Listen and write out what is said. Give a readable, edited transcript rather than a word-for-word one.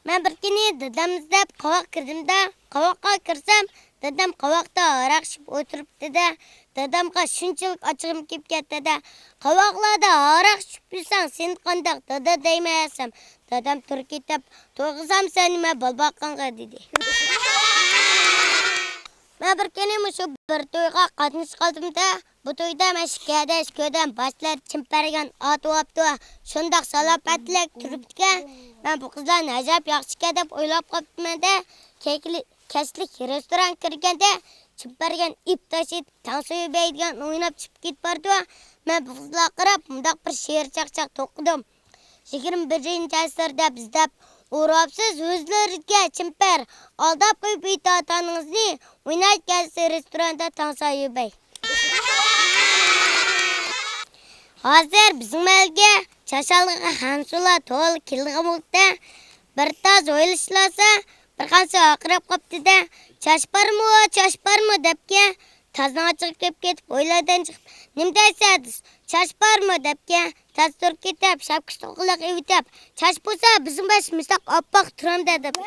Men bir kuni dadam izlab qovoq kirdimda, qovoqqa kirsam, dadam qovoqda aroq ichib o'tiribdi-da. Dadamga shunchalik ochig'im kelib ketdi-da. Qovoqlarda aroq ichib yursang, sen qandoq dada deymaysan. Dadam turib ketib, "To'g'izam sen nima bol boqqanga" dedi. Men bir kuni shu bir to'yga qatnashib qoldim-da. Bu to'yda mashkadan boshlar chimpargan otyapti. Shundoq salobatlik turibdi-ku. Men bu qizlarni ajab yaxshi deb o'ylab qopman-da. Kechlik restoran kirganda chimpargan ip tashib, tansoy beydigan o'ynab chiqib ketib bordi. Men bu qizlarga qarab bundoq bir she'r chaqchaq to'qidim. 21-asrda bizda Urabsiz o'zlariga chimpar aldab qo'yib itoatingizni o'ynayotgansiz restoranda tansoy bey. Hozir bizning malga chashalg'i hamsula to'l kilg'imda bir taz o'ylashilasa bir qancha aqrab qopdi-da, chashparmi debga tazdan chiqib ketib o'ylardan chiqib nim deysasiz chashparmi debga taz turib ketib shapkish to'qiliq evitib chash bo'lsa bizim baş misaq oppoq turam dedi.